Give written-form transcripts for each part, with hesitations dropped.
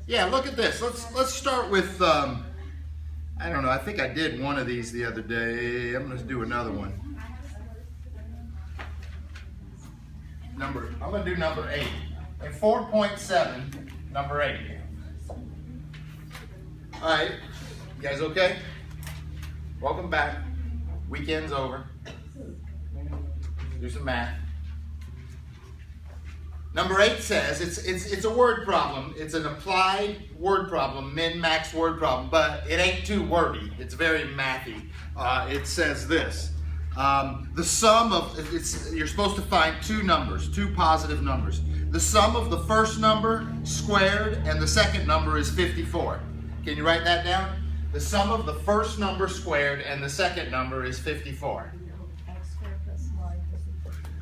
Yeah, look at this. Let's start with, I don't know, I think I did one of these the other day. I'm going to do another one. I'm going to do number 8. In 4.7, number 8. All right, you guys okay? Welcome back. Weekend's over. Do some math. Number 8 says, it's a word problem. It's an applied word problem, min-max word problem, but it ain't too wordy. It's very mathy. It says this. The sum of, you're supposed to find two numbers, two positive numbers. The sum of the first number squared and the second number is 54. Can you write that down? The sum of the first number squared and the second number is 54.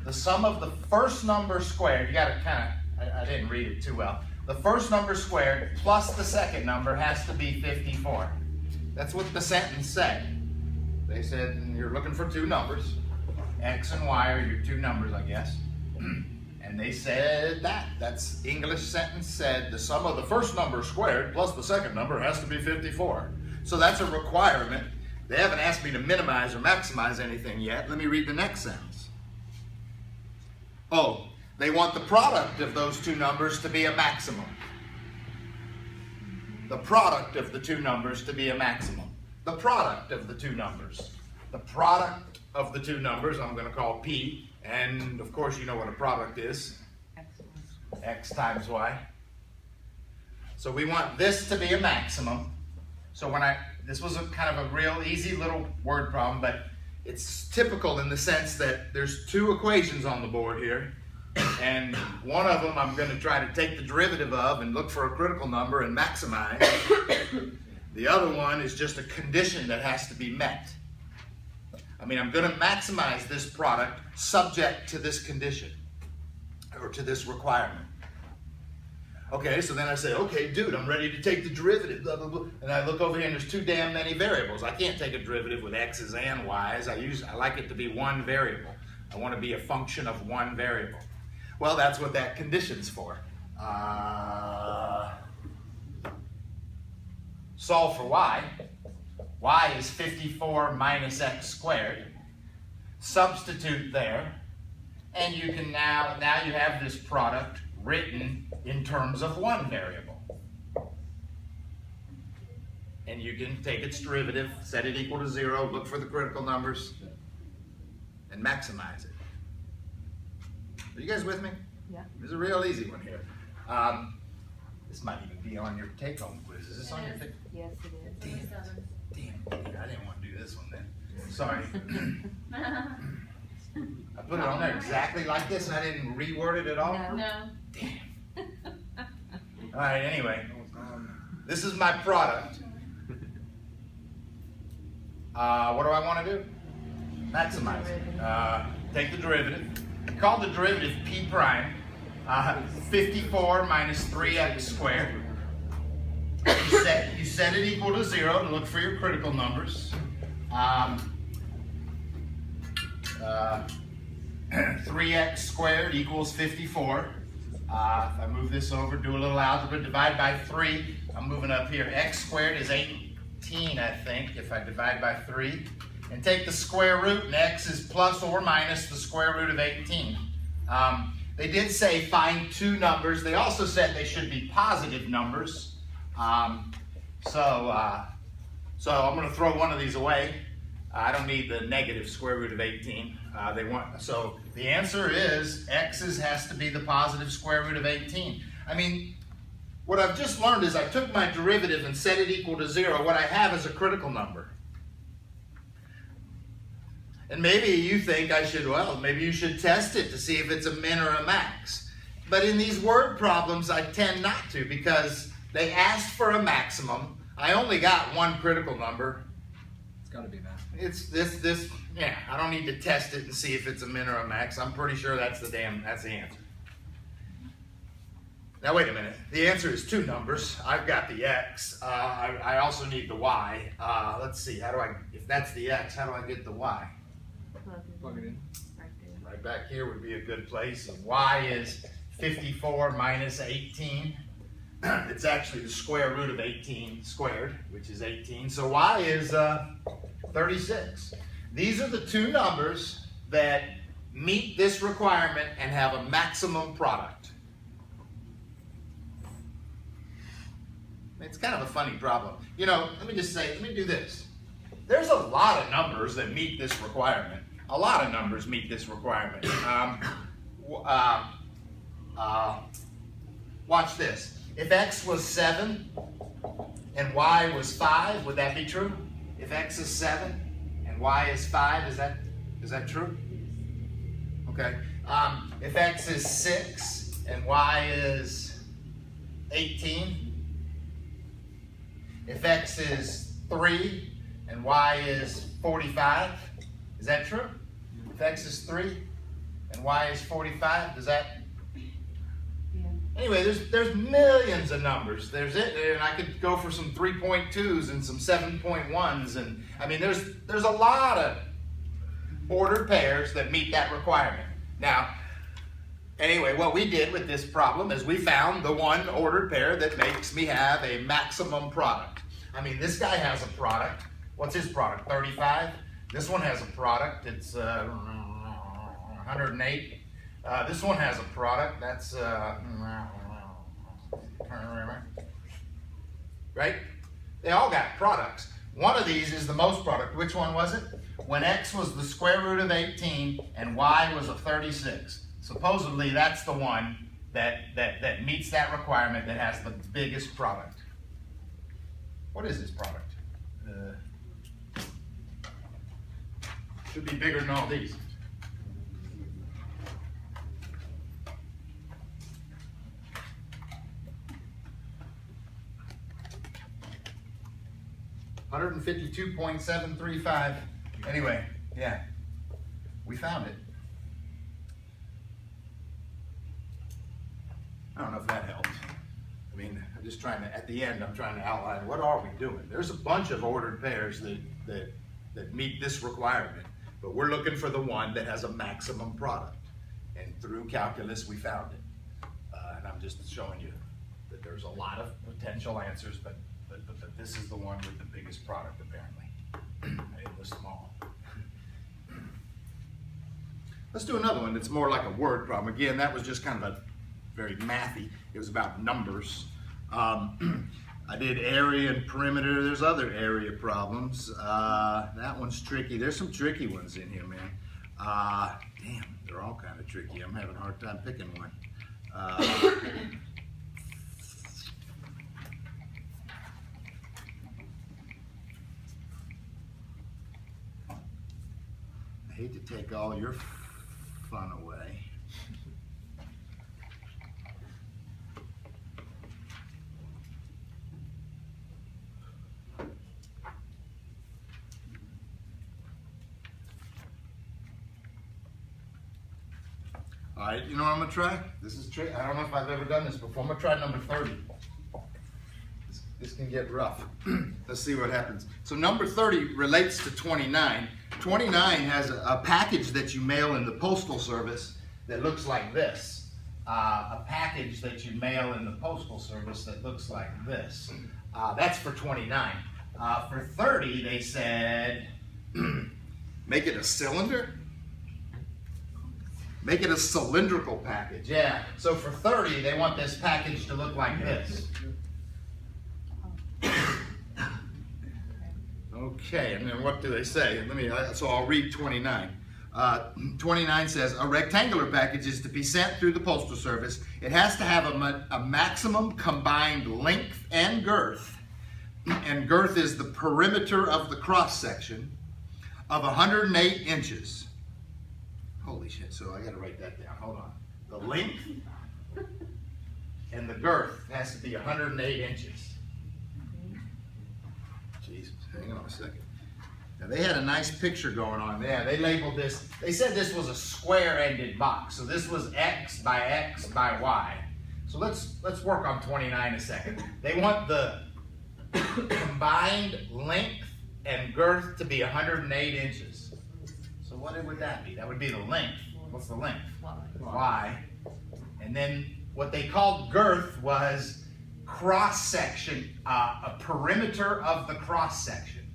The sum of the first number squared, you got to kind of, I didn't read it too well. The first number squared plus the second number has to be 54. That's what the sentence said. They said you're looking for two numbers. X and Y are your two numbers, I guess. And they said that. That's English sentence said the sum of the first number squared plus the second number has to be 54. So that's a requirement. They haven't asked me to minimize or maximize anything yet. Let me read the next sentence. Oh, they want the product of those two numbers to be a maximum. The product of the two numbers to be a maximum. The product of the two numbers. The product of the two numbers I'm going to call P. And of course you know what a product is. X times Y. So we want this to be a maximum. So this was a kind of a real easy little word problem, but it's typical in the sense that there's two equations on the board here, and one of them I'm going to try to take the derivative of and look for a critical number and maximize. The other one is just a condition that has to be met. I mean, I'm going to maximize this product subject to this condition, or to this requirement. Okay, so then I say, okay, dude, I'm ready to take the derivative, blah, blah, blah. And I look over here and there's too damn many variables. I can't take a derivative with x's and y's. I like it to be one variable. I want to be a function of one variable. Well, that's what that condition's for. Solve for y. Y is 54 minus x squared. Substitute there. And you can now you have this product written in terms of one variable. And you can take its derivative, set it equal to 0, look for the critical numbers, and maximize it. Are you guys with me? Yeah. This is a real easy one here. This might even be on your take-home quiz. Is this on your take? Yes, it is. Damn, I didn't want to do this one then. Sorry. I put it on there exactly like this and I didn't reword it at all? No. Damn. All right, anyway. This is my product. What do I want to do? Maximize it. Take the derivative. Call the derivative P prime. 54 minus 3x squared. You set it equal to 0 to look for your critical numbers. 3x squared equals 54. If I move this over, do a little algebra, divide by 3. I'm moving up here. X squared is 18, I think, if I divide by 3. And take the square root, and x is plus or minus the square root of 18. They did say find two numbers. They also said they should be positive numbers. So I'm going to throw one of these away. I don't need the negative square root of 18. So the answer is x's has to be the positive square root of 18. I mean, what I've just learned is I took my derivative and set it equal to 0. What I have is a critical number. And maybe you think maybe you should test it to see if it's a min or a max. But in these word problems, I tend not to because they asked for a maximum. I only got one critical number. It's got to be math. It's this, yeah, I don't need to test it and see if it's a min or a max. I'm pretty sure that's the answer. Now wait a minute, the answer is two numbers. I've got the x, I also need the y. Let's see, if that's the x, how do I get the y? Plug it Plug it in. Right back here would be a good place. And y is 54 minus 18. It's actually the square root of 18 squared, which is 18. So y is 36. These are the two numbers that meet this requirement and have a maximum product. It's kind of a funny problem. You know, let me just say, let me do this. There's a lot of numbers that meet this requirement. A lot of numbers meet this requirement. Watch this. If x was 7 and y was 5, would that be true? If x is 7 and y is 5, is that true? Okay. If x is 6 and y is 18, if x is 3 and y is 45, is that true? If x is 3 and y is 45, does that? Yeah. Anyway, there's millions of numbers. There's it, and I could go for some 3.2s and some 7.1s, and I mean there's a lot of ordered pairs that meet that requirement. Now, anyway, what we did with this problem is we found the one ordered pair that makes me have a maximum product. I mean, this guy has a product. What's his product? 35. This one has a product. It's 108. This one has a product. That's right? They all got products. One of these is the most product. Which one was it? When x was the square root of 18 and y was a 36. Supposedly that's the one that meets that requirement, that has the biggest product. What is this product? Should be bigger than all these. $152.735. Anyway, yeah, we found it. I don't know if that helps. I mean, I'm just trying to, at the end, I'm trying to outline what are we doing. There's a bunch of ordered pairs that meet this requirement, but we're looking for the one that has a maximum product. And through calculus, we found it. And I'm just showing you that there's a lot of potential answers, but this is the one with the biggest product, apparently. It was small. Let's do another one that's more like a word problem. Again, that was just kind of a very mathy. It was about numbers. I did area and perimeter. There's other area problems. That one's tricky. There's some tricky ones in here, man. Damn, they're all kind of tricky. I'm having a hard time picking one. I hate to take all your fun away. All right, you know what I'm gonna try? This is tricky. I don't know if I've ever done this before. I'm gonna try number 30. This can get rough. Let's see what happens. So number 30 relates to 29. 29 has a package that you mail in the Postal Service that looks like this. A package that you mail in the Postal Service that looks like this. That's for 29. For 30, they said, make it a cylinder? Make it a cylindrical package. Yeah. So for 30, they want this package to look like this. Okay, and then what do they say? So I'll read 29. 29 says, a rectangular package is to be sent through the Postal Service. It has to have a maximum combined length and girth girth is the perimeter of the cross section, of 108 inches. Holy shit, so I gotta write that down, hold on. The length and the girth has to be 108 inches. Jesus, hang on a second. Now they had a nice picture going on there. They labeled this, they said this was a square-ended box. So this was X by X by Y. So let's work on 29 a second. They want the combined length and girth to be 108 inches. So what would that be? That would be the length. What's the length? Y. Y. And then what they called girth was cross-section, a perimeter of the cross-section.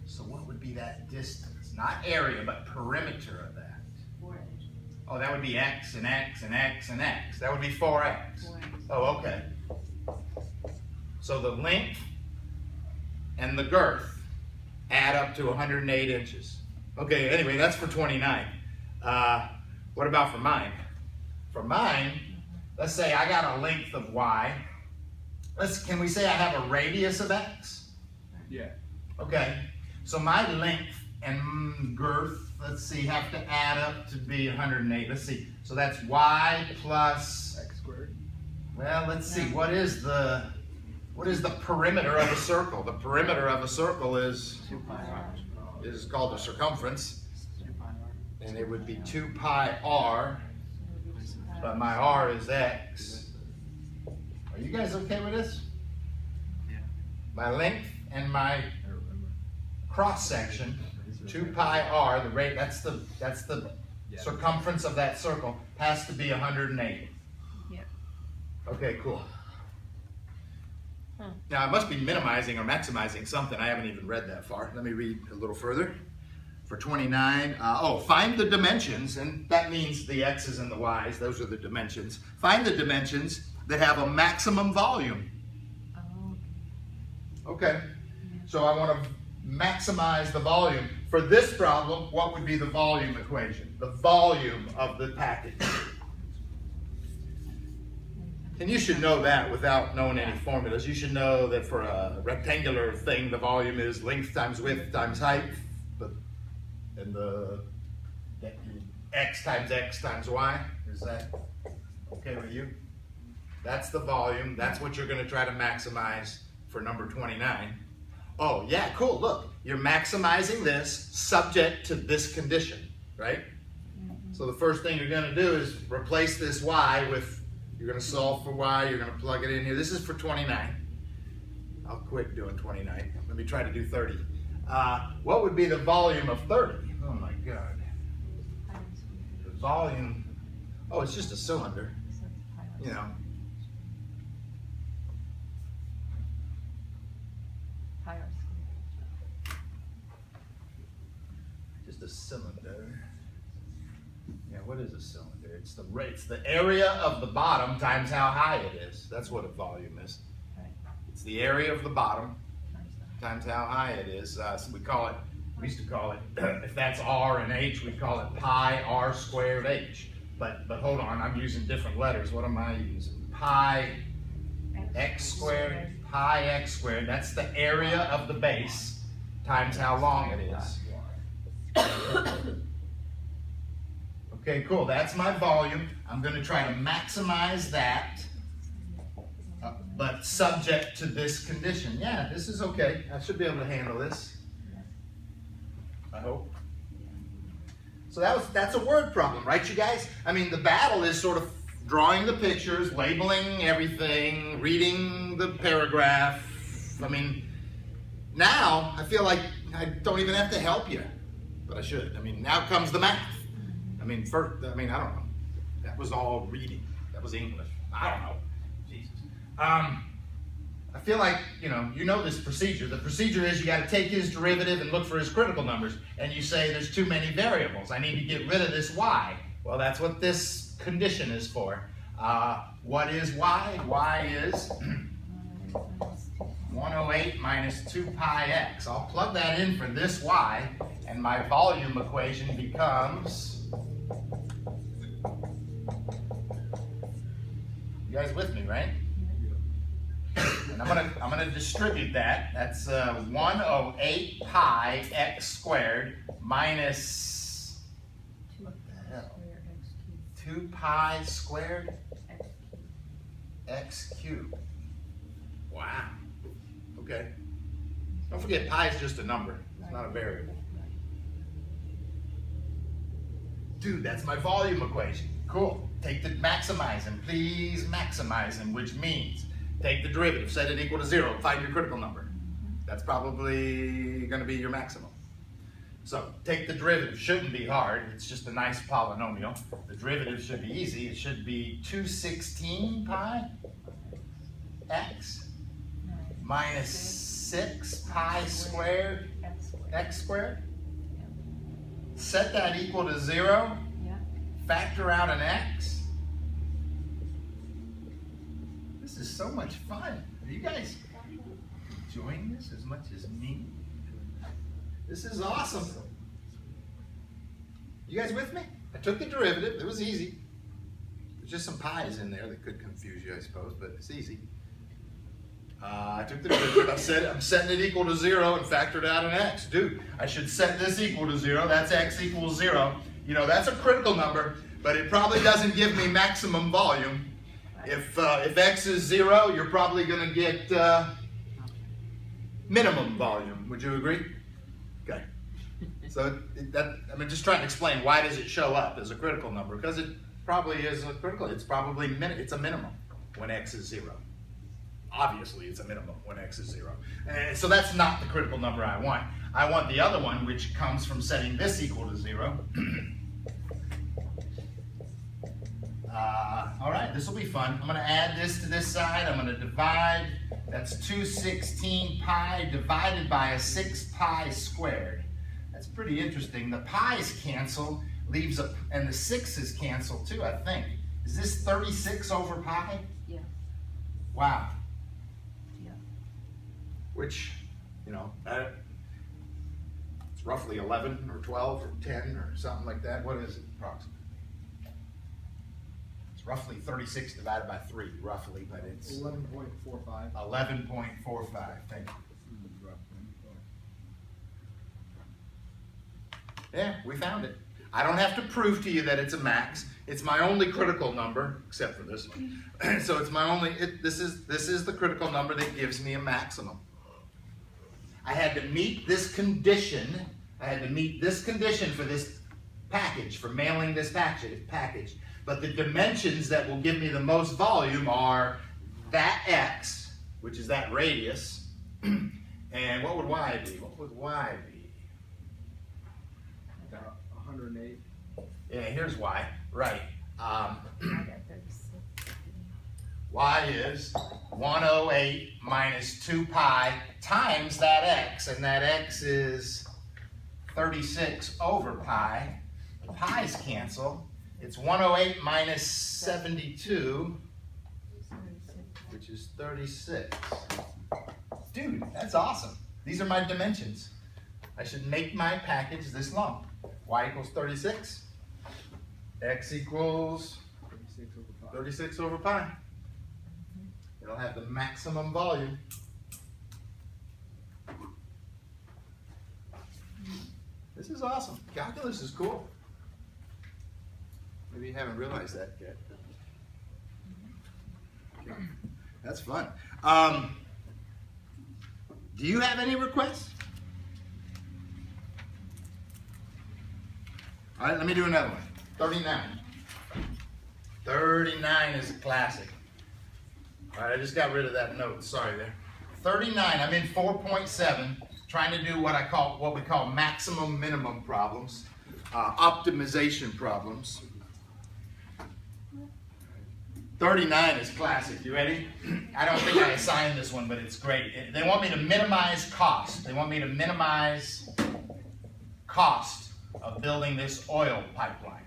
So what would be that distance? Not area, but perimeter of that. 4x. Oh, that would be x and x and x and x. That would be 4x. 4x. Oh, okay. So the length and the girth add up to 108 inches. Okay, anyway, that's for 29. What about for mine? For mine, let's say I got a length of y. Can we say I have a radius of x? Yeah. Okay, so my length and girth, let's see, have to add up to be 108. Let's see, so that's y plus, X squared. well, let's see, what is the perimeter of a circle? The perimeter of a circle is 2 pi r. called the circumference, 2 pi r. and it would be 2 pi r, but my r is x. Are you guys okay with this? Yeah. My length and my I remember. cross section, 2 pi r, the rate, that's the Yeah. circumference of that circle, has to be 108. Yeah. Okay, cool. Now I must be minimizing or maximizing something. I haven't even read that far. Let me read a little further. For 29, find the dimensions, and that means the x's and the y's, those are the dimensions. Find the dimensions that have a maximum volume. Oh, Okay, so I want to maximize the volume. For this problem, what would be the volume equation? The volume of the package. And you should know that without knowing any formulas. You should know that for a rectangular thing, the volume is length times width times height, and the x times y. Is that okay with you? That's the volume. That's what you're going to try to maximize for number 29. Oh, yeah, cool. Look, you're maximizing this subject to this condition, right? So the first thing you're going to do is replace this y with, you're going to solve for y, you're going to plug it in here. This is for 29. I'll quit doing 29. Let me try to do 30. What would be the volume of 30? Oh my God. The volume, oh, it's just a cylinder, you know. pi r squared. Just a cylinder. Yeah, what is a cylinder? It's the area of the bottom times how high it is. That's what a volume is. Right. It's the area of the bottom Times that. times how high it is. So we used to call it, if that's r and h, we call it pi r squared h. But hold on, I'm using different letters. What am I using? Pi x squared, pi x squared. That's the area of the base times how long it is. Okay, cool. That's my volume. I'm going to try to maximize that, but subject to this condition. Yeah, this is okay. I should be able to handle this. I hope. So that's a word problem, right, you guys? I mean, the battle is sort of drawing the pictures, labeling everything, reading the paragraph. I mean, now I feel like I don't even have to help you, but I should. I mean, now comes the math. I mean, I don't know. That was all reading. That was English. I don't know. Jesus. I feel like, you know this procedure. The procedure is you got to take his derivative and look for his critical numbers. And you say there's too many variables. I need to get rid of this y. Well, that's what this condition is for. What is y? Y is 108 minus 2 pi x. I'll plug that in for this y, and my volume equation becomes... You guys with me, right? And I'm gonna distribute that. That's 108 pi x squared minus, what the hell? 2 pi squared x cubed. Wow. Okay. Don't forget, pi is just a number. It's not a variable. Dude, that's my volume equation. Cool. Take the maximize him. Please maximize him, which means take the derivative, set it equal to 0, find your critical number. That's probably going to be your maximum. So take the derivative, shouldn't be hard, it's just a nice polynomial. The derivative should be easy, it should be 216 pi x minus 6 pi squared x squared. Set that equal to 0, Yeah. factor out an x. This is so much fun. Are you guys enjoying this as much as me? This is awesome. You guys with me? I took the derivative, it was easy. There's just some pi's in there that could confuse you, I suppose, but it's easy. I took the derivative, I'm setting it equal to 0 and factored out an x. Dude, I should set this equal to 0, that's x equals 0. You know, that's a critical number, but it probably doesn't give me maximum volume. If x is 0, you're probably going to get minimum volume. Would you agree? Okay. So I'm just trying to explain why does it show up as a critical number, because it probably is a critical. It's probably it's a minimum when x is 0. Obviously, it's a minimum when x is 0. And so that's not the critical number I want. I want the other one, which comes from setting this equal to 0. All right, this will be fun. I'm going to add this to this side. I'm going to divide. That's 216 pi divided by a 6 pi squared. That's pretty interesting. The pi's cancel, leaves a, and the 6's cancel too, I think. Is this 36 over pi? Yeah. Wow. Yeah. Which, you know, it's roughly 11 or 12 or 10 or something like that. What is it approximately? It's roughly 36 divided by 3, roughly, but it's 11.45. 11.45. Thank you. Yeah, we found it. I don't have to prove to you that it's a max. It's my only critical number, except for this one. So it's my only, this is the critical number that gives me a maximum. I had to meet this condition. I had to meet this condition for this package, for mailing this package. But the dimensions that will give me the most volume are that x, which is that radius, and what would y be? What would y be? 108. Yeah, here's y. Right. I got 36. Y is 108 minus 2 pi times that x, and that x is 36 over pi. The pi's cancel. It's 108 minus 72, which is 36. Dude, that's awesome. These are my dimensions. I should make my package this long. Y equals 36. X equals 36 over pi. It'll have the maximum volume. This is awesome. Calculus is cool. Maybe you haven't realized that yet. Okay. That's fun. Do you have any requests? All right, let me do another one. 39. 39 is a classic. All right, I just got rid of that note. Sorry there. 39. I'm in 4.7, trying to do what we call maximum minimum problems, optimization problems. 39 is classic. You ready? I don't think I assigned this one, but it's great. They want me to minimize cost. They want me to minimize cost of building this oil pipeline.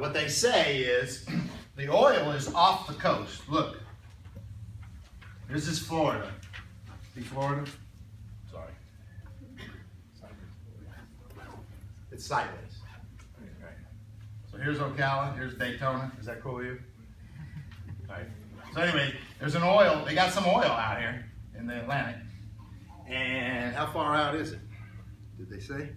What they say is the oil is off the coast. Look, this is Florida. See Florida? Sorry. It's sideways. Okay. So here's Ocala, here's Daytona. Is that cool with you? All right. So anyway, there's an oil, they got some oil out here in the Atlantic. And how far out is it? Did they say?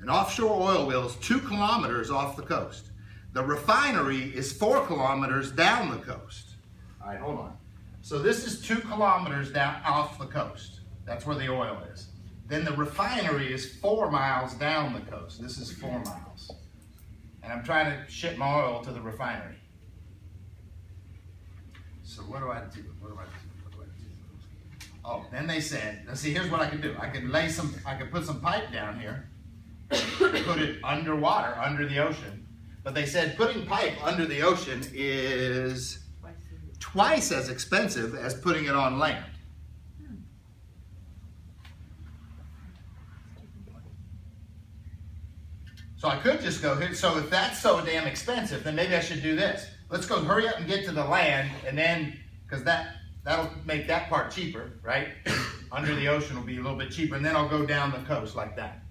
An offshore oil well is 2 kilometers off the coast. The refinery is 4 kilometers down the coast. All right, hold on. So this is 2 kilometers down off the coast. That's where the oil is. Then the refinery is 4 miles down the coast. This is 4 miles. And I'm trying to ship my oil to the refinery. So what do I do? What do I do? Oh, then they said, now see, here's what I could do. I could put some pipe down here, put it underwater, under the ocean. But they said putting pipe under the ocean is twice as expensive as putting it on land. So I could just go here. So if that's so damn expensive, then maybe I should do this. Let's go hurry up and get to the land, and then, because that'll make that part cheaper, right? Under the ocean will be a little bit cheaper, and then I'll go down the coast like that.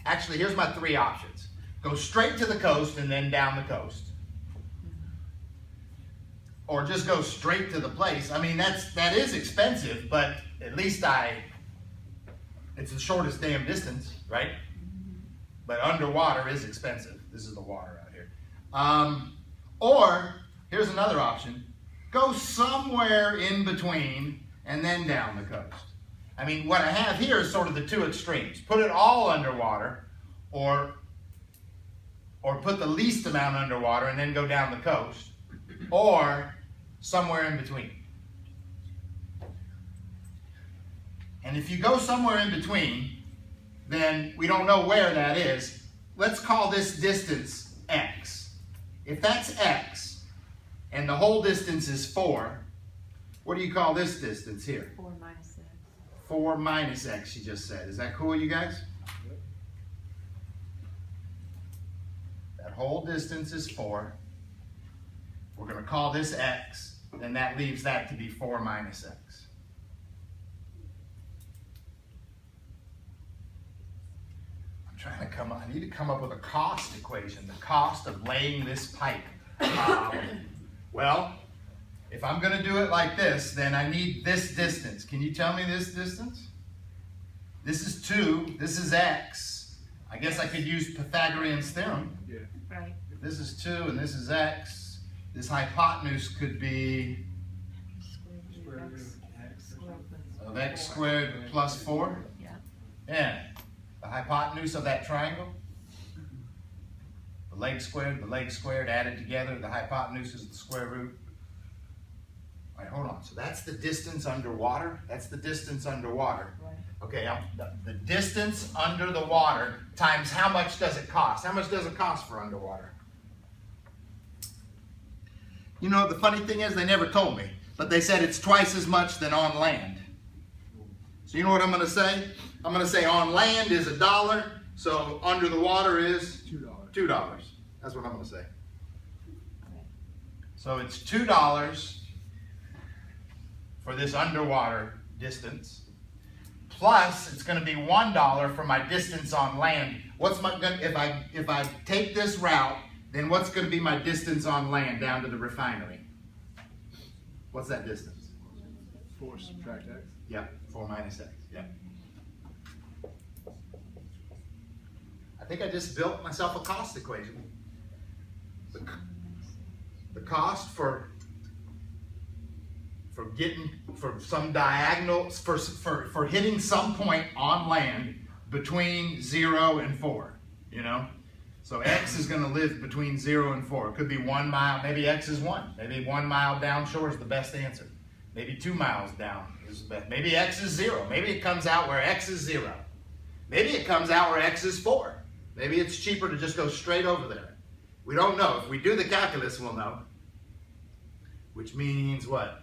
Actually, here's my three options. Go straight to the coast and then down the coast. Or just go straight to the place. I mean, that is expensive, but at least it's the shortest damn distance, right? But underwater is expensive. This is the water out here. Or, here's another option. Go somewhere in between and then down the coast. I mean, what I have here is sort of the two extremes. Put it all underwater, or put the least amount underwater and then go down the coast, or somewhere in between. And if you go somewhere in between, then we don't know where that is. Let's call this distance x. If that's x, and the whole distance is 4, what do you call this distance here? 4 minus x. 4 minus x, she just said. Is that cool, you guys? Yep. That whole distance is 4. We're going to call this x, and that leaves that to be 4 minus x. I need to come up with a cost equation, the cost of laying this pipe. Well, if I'm going to do it like this, then I need this distance. Can you tell me this distance? This is 2, this is x. I guess I could use Pythagorean's theorem. Yeah. Right. If this is 2 and this is x, this hypotenuse could be Square root of x. of x squared plus 4. Yeah. Yeah. The hypotenuse of that triangle. The leg squared added together. The hypotenuse is the square root. All right, hold on. So that's the distance underwater. That's the distance underwater. Right. Okay, the distance under the water times how much does it cost? How much does it cost for underwater? You know, the funny thing is they never told me, but they said it's twice as much than on land. So you know what I'm going to say? I'm going to say on land is $1, so under the water is $2. $2. That's what I'm going to say. So it's $2 for this underwater distance, plus it's going to be $1 for my distance on land. What's my if I take this route, then what's going to be my distance on land down to the refinery? What's that distance? 4 subtract x. Yep, 4 minus x. Yep. I think I just built myself a cost equation. The cost for some diagonal, for hitting some point on land between 0 and 4, you know? So x is going to live between 0 and 4. It could be 1 mile, maybe x is 1. Maybe 1 mile down shore is the best answer. Maybe 2 miles down is the best. Maybe x is 0. Maybe it comes out where x is 0. Maybe it comes out where x is 4. Maybe it's cheaper to just go straight over there. We don't know. If we do the calculus, we'll know. Which means what?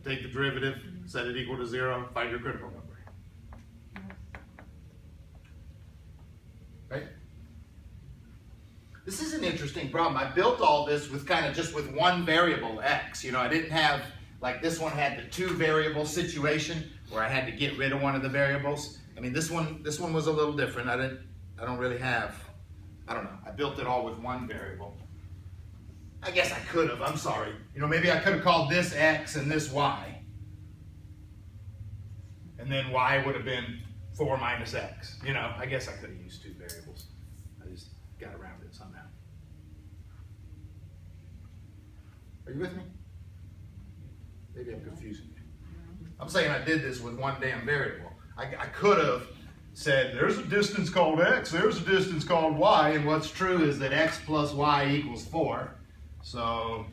Take the derivative, set it equal to 0, find your critical number. Right? This is an interesting problem. I built all this with just with one variable, x. You know, I didn't have, like this one had the 2 variable situation where I had to get rid of one of the variables. I mean, this one was a little different. I don't know. I built it all with one variable. I guess I could have, I'm sorry. You know, maybe I could have called this x and this y. And then y would have been 4 minus x. You know, I guess I could have used 2 variables. I just got around it somehow. Are you with me? Maybe I'm confusing you. I'm saying I did this with one damn variable. I could have said, there's a distance called x, there's a distance called y, and what's true is that x plus y equals 4. So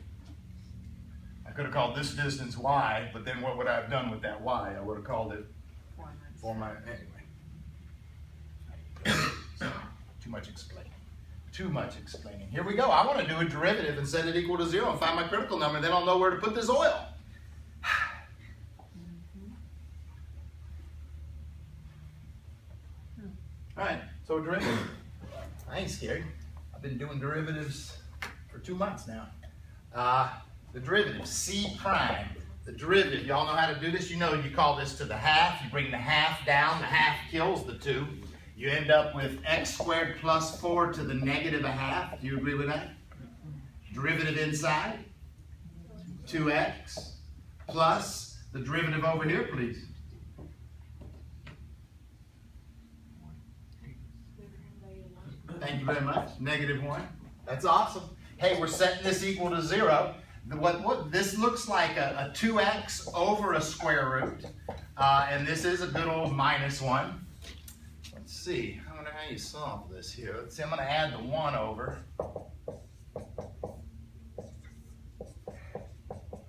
I could have called this distance y, but then what would I have done with that y? I would have called it for my, anyway. Too much explaining. Too much explaining. Here we go. I want to do a derivative and set it equal to 0 and find my critical number, and then I'll know where to put this oil. All right, so a derivative. I ain't scared. I've been doing derivatives for 2 months now. The derivative, C prime. The derivative, y'all know how to do this? You know you call this to the half. You bring the half down. The half kills the 2. You end up with x squared plus 4 to the negative a half. Do you agree with that? Derivative inside, 2x plus the derivative over here, please. Thank you very much. Negative 1. That's awesome. Hey, we're setting this equal to 0. What this looks like a 2x over a square root. And this is a good old minus 1. Let's see. I wonder how you solve this here. Let's see. I'm going to add the 1 over. All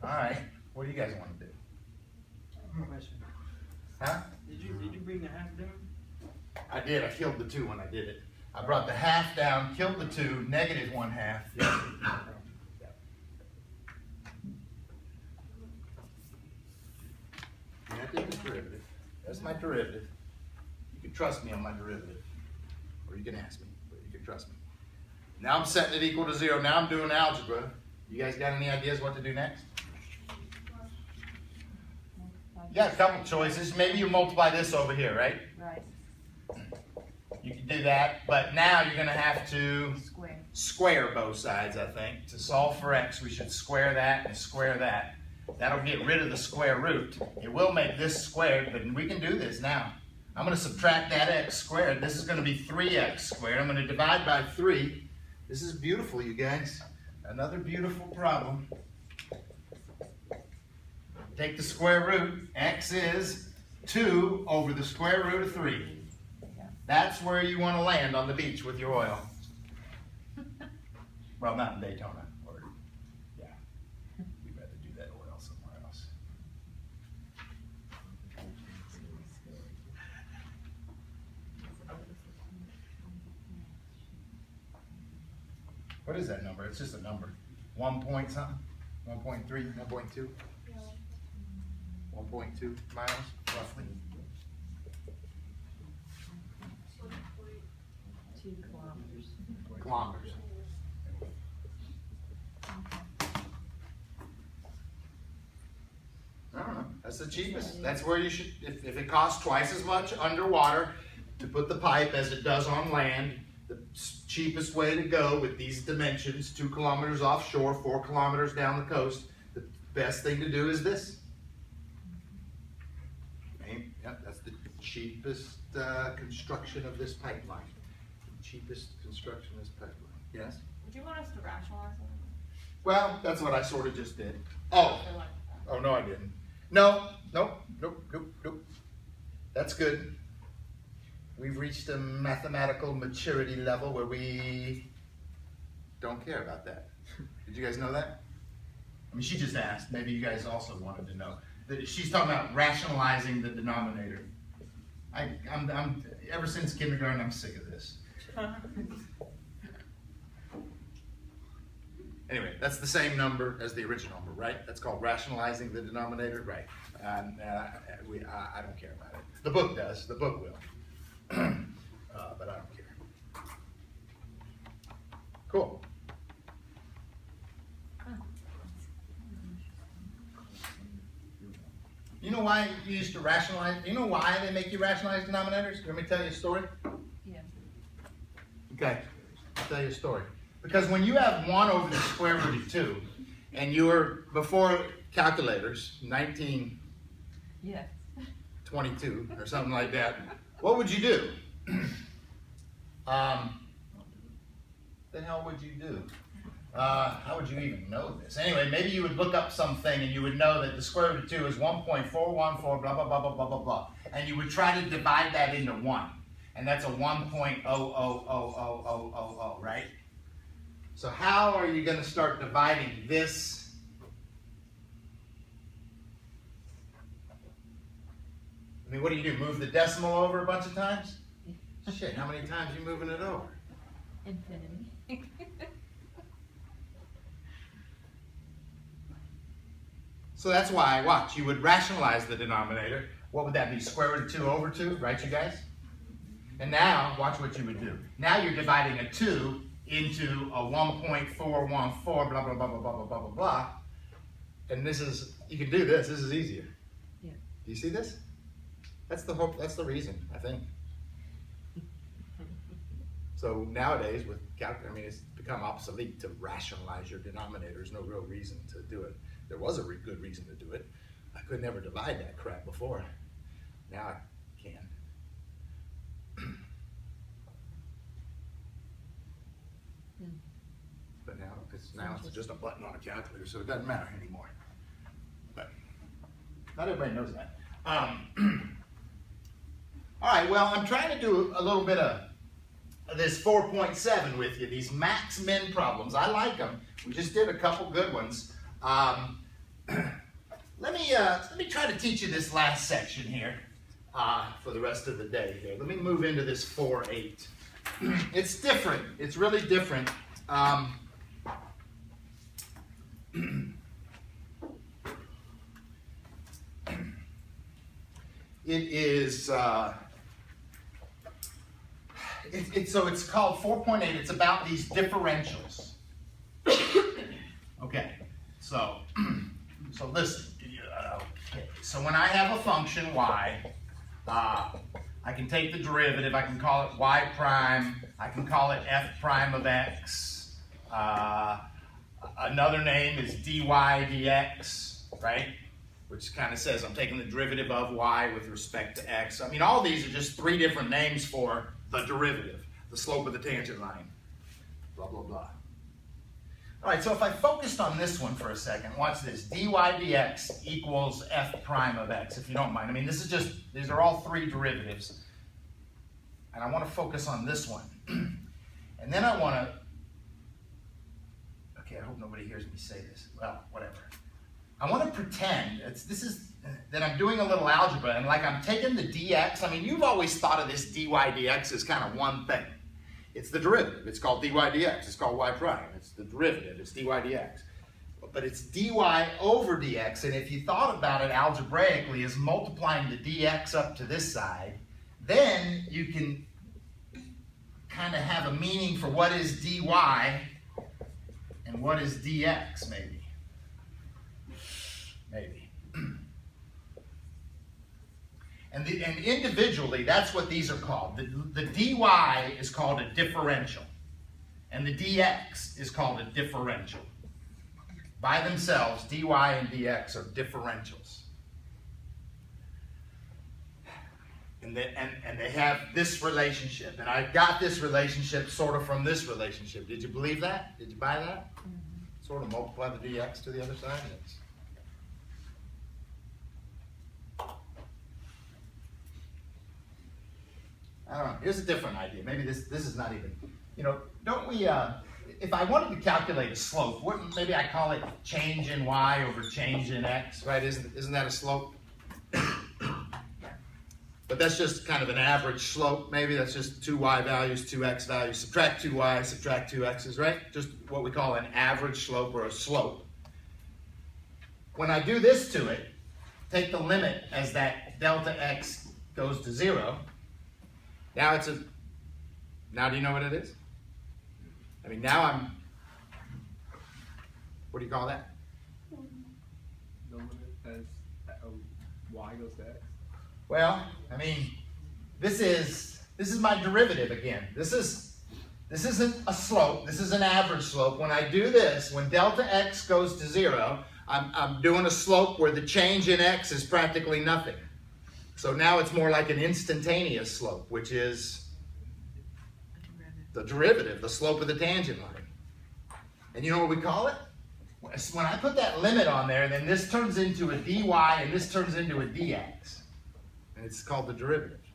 right. What do you guys want to do? Question. Huh? Did you bring the half down? I did. I killed the 2 when I did it. I brought the half down, killed the 2, negative 1/2. Yeah. I did the derivative. That's my derivative. You can trust me on my derivative. Or you can ask me, but you can trust me. Now I'm setting it equal to 0. Now I'm doing algebra. You guys got any ideas what to do next? You got a couple choices. Maybe you multiply this over here, right? Right. You can do that, but now you're going to have to Square. square both sides, I think. To solve for x, we should square that and square that. That'll get rid of the square root. It will make this squared, but we can do this now. I'm going to subtract that x squared. This is going to be 3x squared. I'm going to divide by 3. This is beautiful, you guys. Another beautiful problem. Take the square root. X is 2 over the square root of 3. That's where you want to land on the beach with your oil. Well, not in Daytona. Or, yeah, we'd rather do that oil somewhere else. What is that number? It's just a number. 1 point something? 1.3, 1.2? 1.2 miles, roughly. 2 kilometers. Kilometers. I don't know. That's the cheapest. That's where you should, if it costs twice as much underwater to put the pipe as it does on land, the cheapest way to go with these dimensions, 2 kilometers offshore, 4 kilometers down the coast, the best thing to do is this. Yep, that's the cheapest construction of this pipeline. Cheapest construction of this pipeline. Yes? Would you want us to rationalize it? Well, that's what I sort of just did. Oh, Or like, oh no, I didn't. No, nope. That's good. We've reached a mathematical maturity level where we don't care about that. Did you guys know that? I mean, she just asked. Maybe you guys also wanted to know. She's talking about rationalizing the denominator. I'm ever since kindergarten, I'm sick of this. Anyway, that's the same number as the original number, right? That's called rationalizing the denominator, right? I don't care about it. The book does. The book will. But I don't care. Cool. You know why you used to rationalize? You know why they make you rationalize denominators? Let me tell you a story. Yeah. Okay, I'll tell you a story. Because when you have 1 over the square root of 2, and you were, before calculators, 1922 Yes. or something like that, what would you do? The hell would you do? How would you even know this? Anyway, maybe you would look up something and you would know that the square root of 2 is 1.414, blah, blah, blah, blah, blah, blah, blah. And you would try to divide that into 1. And that's a 1.0000000, right? So how are you going to start dividing this? I mean, what do? Move the decimal over a bunch of times? Shit, how many times are you moving it over? Infinity. So that's why, watch, you would rationalize the denominator. What would that be? Square root of 2 over 2, right, you guys? And now, watch what you would do. Now you're dividing a 2 into a 1.414, blah, blah, blah, blah, blah, blah, blah, blah, blah. And this is, you can do this is easier. Yeah. Do you see this? That's the reason, I think. So nowadays, with calculator, I mean, it's become obsolete to rationalize your denominator. There's no real reason to do it. There was a good reason to do it. I could never divide that crap before. Now I can. But now it's just a button on a calculator, so it doesn't matter anymore. But not everybody knows that. All right, well, I'm trying to do a little bit of this 4.7 with you, these max-min problems. I like them. We just did a couple good ones. Let me try to teach you this last section here for the rest of the day here. Let me move into this 4.8. It's different. It's really different. It is, so it's called 4.8. It's about these differentials. Okay, so listen. Okay, so when I have a function y, I can take the derivative. I can call it y prime. I can call it f prime of x. Another name is dy dx, right? Which kind of says I'm taking the derivative of y with respect to x. I mean, all these are just three different names for the derivative, the slope of the tangent line, blah, blah, blah. All right, so if I focused on this one for a second, watch this. Dy dx equals f prime of x, if you don't mind. I mean, these are all three derivatives. And I want to focus on this one. And then I want to, okay, I hope nobody hears me say this. Well, whatever. I want to pretend that I'm doing a little algebra, and like I'm taking the dx. I mean, you've always thought of this dy dx as kind of one thing. It's the derivative. It's called dy dx. It's called y prime. It's the derivative. It's dy dx. But it's dy over dx, and if you thought about it algebraically as multiplying the dx up to this side, then you can kind of have a meaning for what is dy and what is dx, maybe. Maybe. And individually, that's what these are called. The dy is called a differential, and the dx is called a differential. By themselves, dy and dx are differentials. And they have this relationship, and I got this relationship sort of from this relationship. Did you believe that? Did you buy that? Mm-hmm. Sort of multiply the dx to the other side? Yes. I don't know. Here's a different idea. Maybe this is not even, don't we, if I wanted to calculate a slope, maybe I call it change in y over change in x, right? Isn't that a slope? But that's just kind of an average slope, maybe. That's just two y values, two x values. Subtract two y, subtract two x's, right? Just what we call an average slope or a slope. When I do this to it, take the limit as that delta x goes to 0. Now now do you know what it is? I mean, now what do you call that? The limit as y goes to x. Well, I mean, this is my derivative again. This isn't a slope. This is an average slope. When I do this, when delta x goes to 0, I'm doing a slope where the change in x is practically nothing. So now it's more like an instantaneous slope, which is the derivative, the slope of the tangent line. And you know what we call it? When I put that limit on there, then this turns into a dy and this turns into a dx. And it's called the derivative.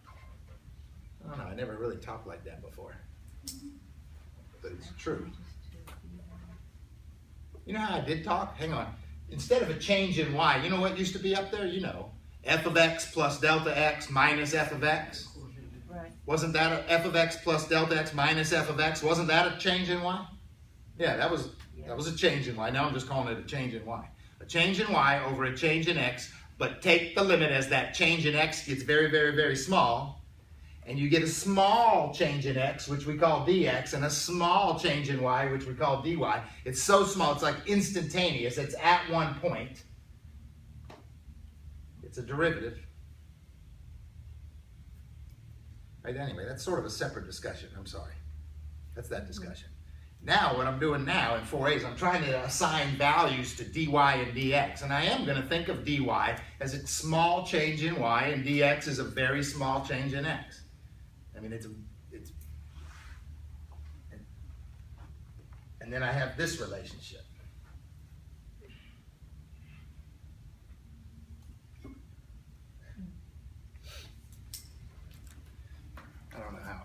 I don't know, I never really talked like that before. But it's true. You know how I did talk? Hang on. Instead of a change in y, you know what used to be up there? f of x plus delta x minus f of x? Right. Wasn't that a f of x plus delta x minus f of x? Wasn't that a change in y? Yeah, that was a change in y. Now I'm just calling it a change in y. A change in y over a change in x, but take the limit as that change in x gets very, very, very small, and you get a small change in x, which we call dx, and a small change in y, which we call dy. It's so small, it's like instantaneous. It's at one point. It's a derivative. Right, anyway, that's sort of a separate discussion. I'm sorry. That's that discussion. Now, what I'm doing now in 4a is I'm trying to assign values to dy and dx. And I am going to think of dy as a small change in y, and dx is a very small change in x. I mean, and then I have this relationship. I don't know how.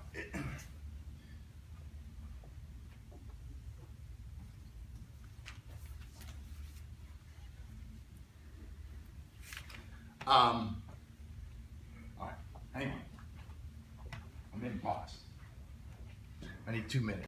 All right, hang on. I'm in pause. I need 2 minutes.